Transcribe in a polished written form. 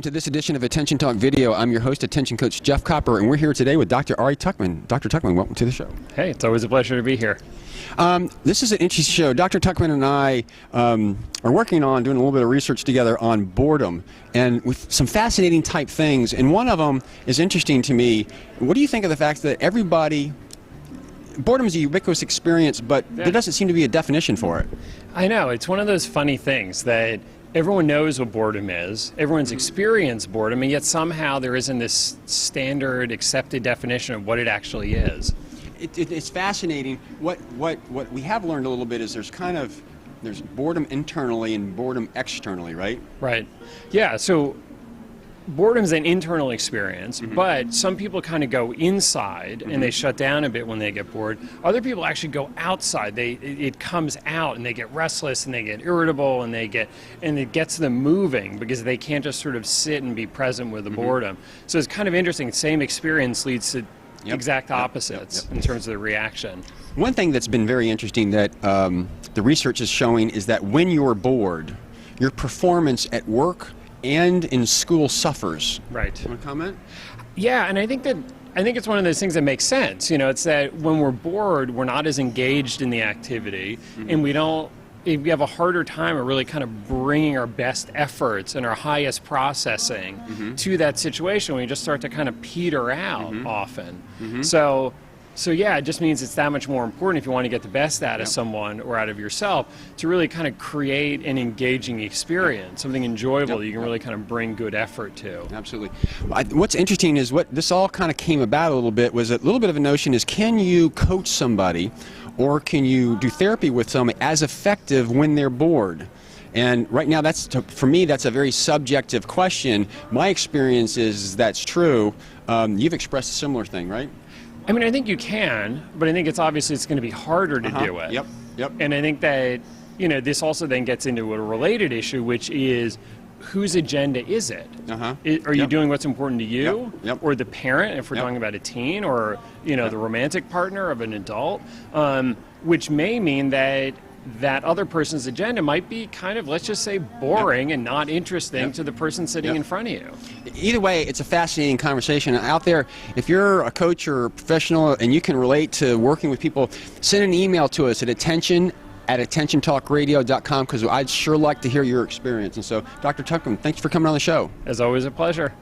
welcome to this edition of Attention Talk Video. I'm your host, Attention Coach Jeff Copper, and we're here today with Dr. Ari Tuckman. Dr. Tuckman, welcome to the show. Hey, it's always a pleasure to be here. This is an interesting show. Dr. Tuckman and I are working on doing a little bit of research together on boredom, and with some fascinating type things, and one of them is interesting to me. What do you think of the fact that boredom is a ubiquitous experience, but there doesn't seem to be a definition for it? I know, it's one of those funny things that everyone knows what boredom is, everyone's experienced boredom, and yet somehow there isn't this standard accepted definition of what it actually is. It's fascinating. What we have learned a little bit is there's boredom internally and boredom externally, right? Right. Yeah, so boredom's an internal experience, but some people kind of go inside and they shut down a bit when they get bored. Other people actually go outside. It comes out and they get restless and they get irritable and it gets them moving because they can't just sort of sit and be present with the boredom. So it's kind of interesting. Same experience leads to exact opposites in terms of the reaction. One thing that's been very interesting that the research is showing is that when you're bored, your performance at work and in school suffers. Right. You want to comment? Yeah, and I think it's one of those things that makes sense. You know, it's that when we're bored, we're not as engaged in the activity, and we have a harder time of really kind of bringing our best efforts and our highest processing to that situation. We just start to kind of peter out often. So yeah, it just means it's that much more important if you want to get the best out of someone or out of yourself to really kind of create an engaging experience, something enjoyable that you can really kind of bring good effort to. Absolutely. What's interesting is what this all kind of came about a little bit was a little bit of a notion is, can you coach somebody or can you do therapy with somebody as effective when they're bored? And right now, for me, that's a very subjective question. My experience is that's true. You've expressed a similar thing, right? I mean, I think you can, but I think it's going to be harder to do it. Yep. And I think that, this also then gets into a related issue, which is whose agenda is it? Are you doing what's important to you or the parent, if we're talking about a teen, or, the romantic partner of an adult, which may mean that other person's agenda might be kind of, let's just say, boring and not interesting to the person sitting in front of you. Either way, it's a fascinating conversation out there. If you're a coach or a professional and you can relate to working with people, send an email to us at attention@attentiontalkradio.com, because I'd sure like to hear your experience. And so, Dr. Tuckman, thanks for coming on the show. As always, a pleasure.